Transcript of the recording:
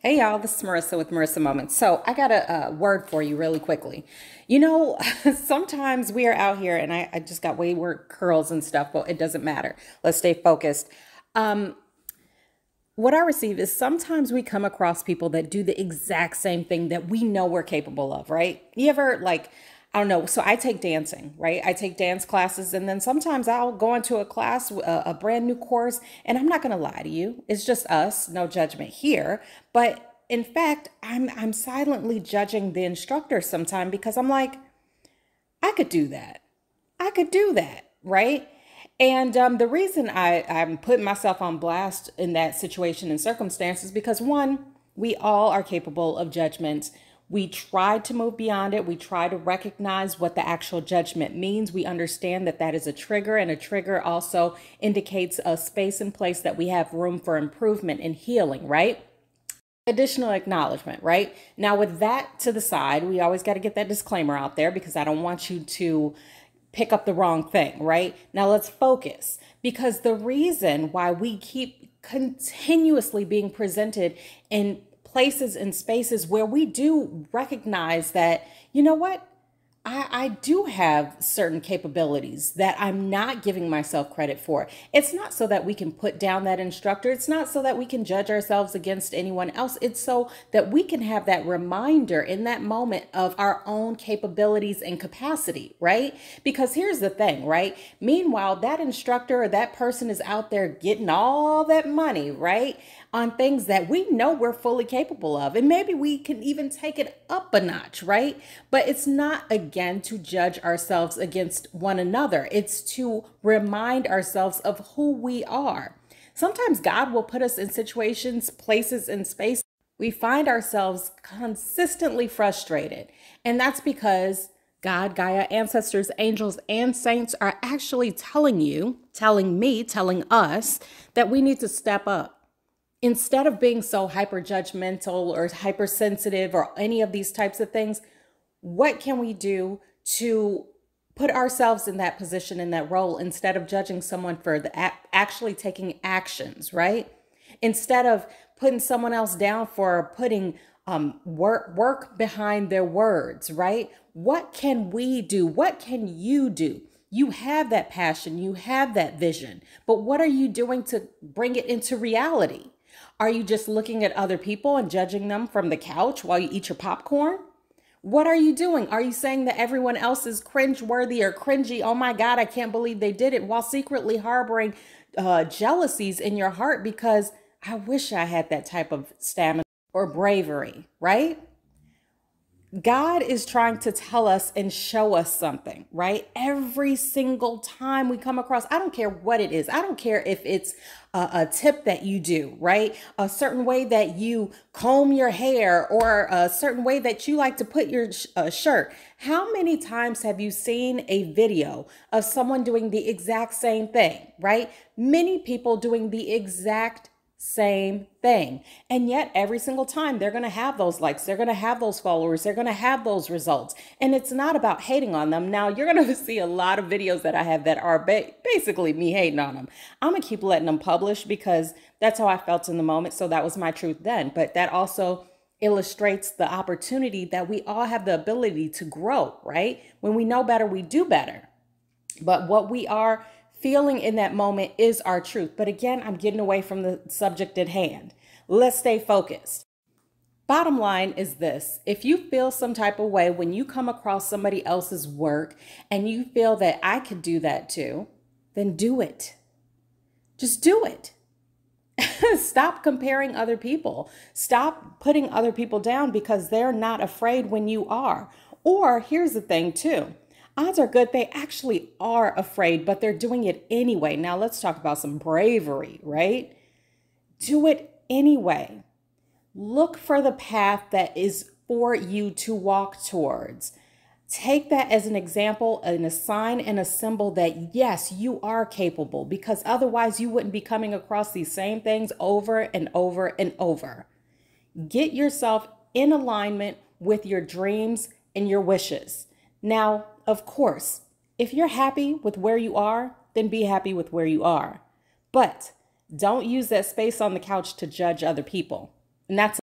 Hey y'all, this is Marissa with Marissa Moments. So I got a word for you really quickly. Sometimes we are out here and I just got wayward curls and stuff, but it doesn't matter. Let's stay focused. Um, what I receive is sometimes we come across people that do the exact same thing that we know we're capable of, right? You ever I don't know. So I take dancing, right? I take dance classes, and then sometimes I'll go into a class, a brand new course, and I'm not going to lie to you. It's just us, no judgment here. But in fact, I'm silently judging the instructor sometimes because I'm like, I could do that. I could do that, right? And the reason I'm putting myself on blast in that situation and circumstances because one, we all are capable of judgments. We try to move beyond it. We try to recognize what the actual judgment means. We understand that that is a trigger, and a trigger also indicates a space and place that we have room for improvement and healing, right? Additional acknowledgement, right? Now, with that to the side, we always got to get that disclaimer out there because I don't want you to pick up the wrong thing, right? Now let's focus because the reason why we keep continuously being presented in places and spaces where we do recognize that, you know what? I do have certain capabilities that I'm not giving myself credit for. It's not so that we can put down that instructor. It's not so that we can judge ourselves against anyone else. It's so that we can have that reminder in that moment of our own capabilities and capacity, right? Because here's the thing, right? Meanwhile, that instructor or that person is out there getting all that money, right? On things that we know we're fully capable of. And maybe we can even take it up a notch, right? But it's not, again, to judge ourselves against one another. It's to remind ourselves of who we are. Sometimes God will put us in situations, places, and spaces. We find ourselves consistently frustrated. And that's because God, Gaia, ancestors, angels, and saints are actually telling you, telling me, telling us that we need to step up. Instead of being so hyper judgmental or hypersensitive or any of these types of things, what can we do to put ourselves in that position, in that role, instead of judging someone for actually taking actions, right? Instead of putting someone else down for putting work behind their words, right? What can we do? What can you do? You have that passion, you have that vision, but what are you doing to bring it into reality? Are you just looking at other people and judging them from the couch while you eat your popcorn? What are you doing? Are you saying that everyone else is cringeworthy or cringy? Oh my God, I can't believe they did it, while secretly harboring jealousies in your heart because I wish I had that type of stamina or bravery, right? God is trying to tell us and show us something, right? Every single time we come across, I don't care what it is. I don't care if it's a tip that you do, right? A certain way that you comb your hair or a certain way that you like to put your shirt. How many times have you seen a video of someone doing the exact same thing, right? Many people doing the exact same thing. And yet every single time they're going to have those likes, they're going to have those followers, they're going to have those results. And it's not about hating on them. Now you're going to see a lot of videos that I have that are basically me hating on them. I'm going to keep letting them publish because that's how I felt in the moment. So that was my truth then. But that also illustrates the opportunity that we all have the ability to grow, right? When we know better, we do better. But what we are feeling in that moment is our truth. But again, I'm getting away from the subject at hand. Let's stay focused. Bottom line is this. If you feel some type of way when you come across somebody else's work and you feel that I could do that too, then do it. Just do it. Stop comparing other people. Stop putting other people down because they're not afraid when you are. Or here's the thing too. Odds are good they actually are afraid, but they're doing it anyway. Now let's talk about some bravery, right? Do it anyway. Look for the path that is for you to walk towards. Take that as an example and a sign and a symbol that yes, you are capable, because otherwise you wouldn't be coming across these same things over and over and over. Get yourself in alignment with your dreams and your wishes. Now, of course, if you're happy with where you are, then be happy with where you are. But don't use that space on the couch to judge other people. And that's